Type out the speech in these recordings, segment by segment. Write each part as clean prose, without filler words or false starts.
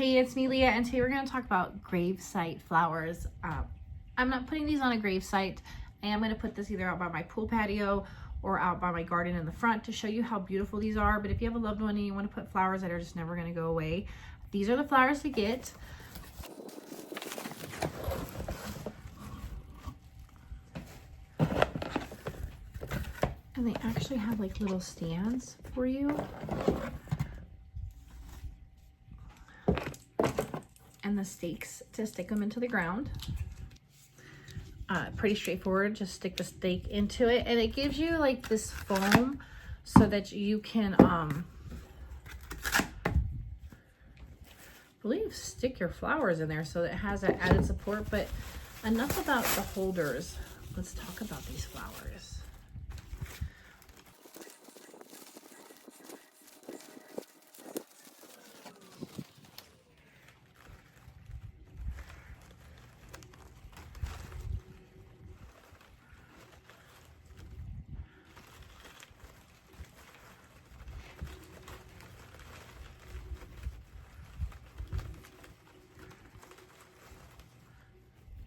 Hey, it's me, Leah, and today we're going to talk about gravesite flowers. I'm not putting these on a gravesite. I am going to put this either out by my pool patio or out by my garden in the front to show you how beautiful these are. But if you have a loved one and you want to put flowers that are just never going to go away, these are the flowers to get. And they actually have like little stands for you. And the stakes to stick them into the ground. Pretty straightforward, just stick the stake into it, and it gives you like this foam so that you can I believe stick your flowers in there, so it has that added support. But enough about the holders, let's talk about these flowers.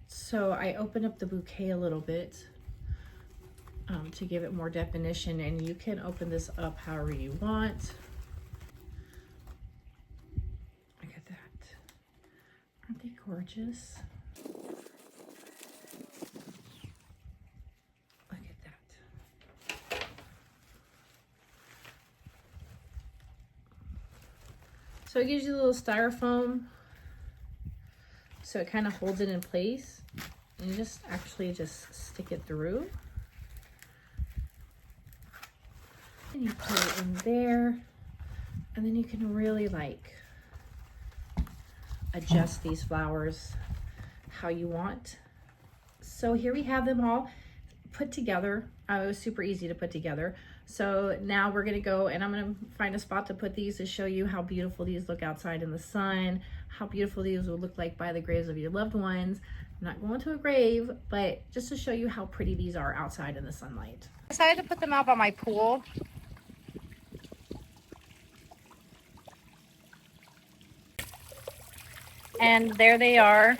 So I open up the bouquet a little bit to give it more definition, and you can open this up however you want. Look at that. Aren't they gorgeous? Look at that. So it gives you a little styrofoam, so it kind of holds it in place. And you just stick it through. And you put it in there. And then you can really like adjust these flowers how you want. So here we have them all put together. It was super easy to put together. So now we're gonna go and I'm gonna find a spot to put these to show you how beautiful these look outside in the sun, how beautiful these would look like by the graves of your loved ones. I'm not going to a grave, but just to show you how pretty these are outside in the sunlight. I decided to put them out by my pool. And there they are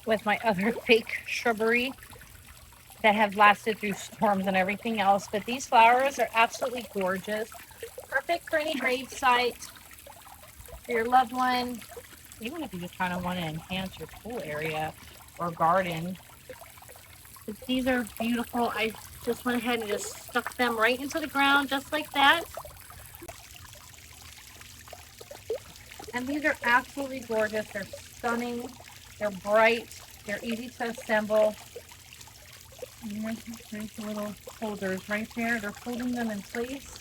with my other fake shrubbery that have lasted through storms and everything else. But these flowers are absolutely gorgeous. Perfect for any gravesite, for your loved one, even if you just kind of want to enhance your pool area or garden. But these are beautiful. I just went ahead and just stuck them right into the ground just like that. And these are absolutely gorgeous. They're stunning. They're bright. They're easy to assemble. And there's the little holders right there. They're holding them in place.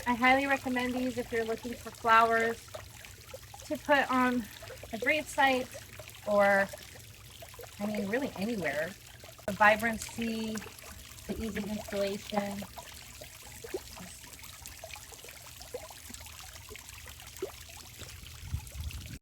I highly recommend these if you're looking for flowers to put on a gravesite, or I mean really anywhere. The vibrancy, the easy installation,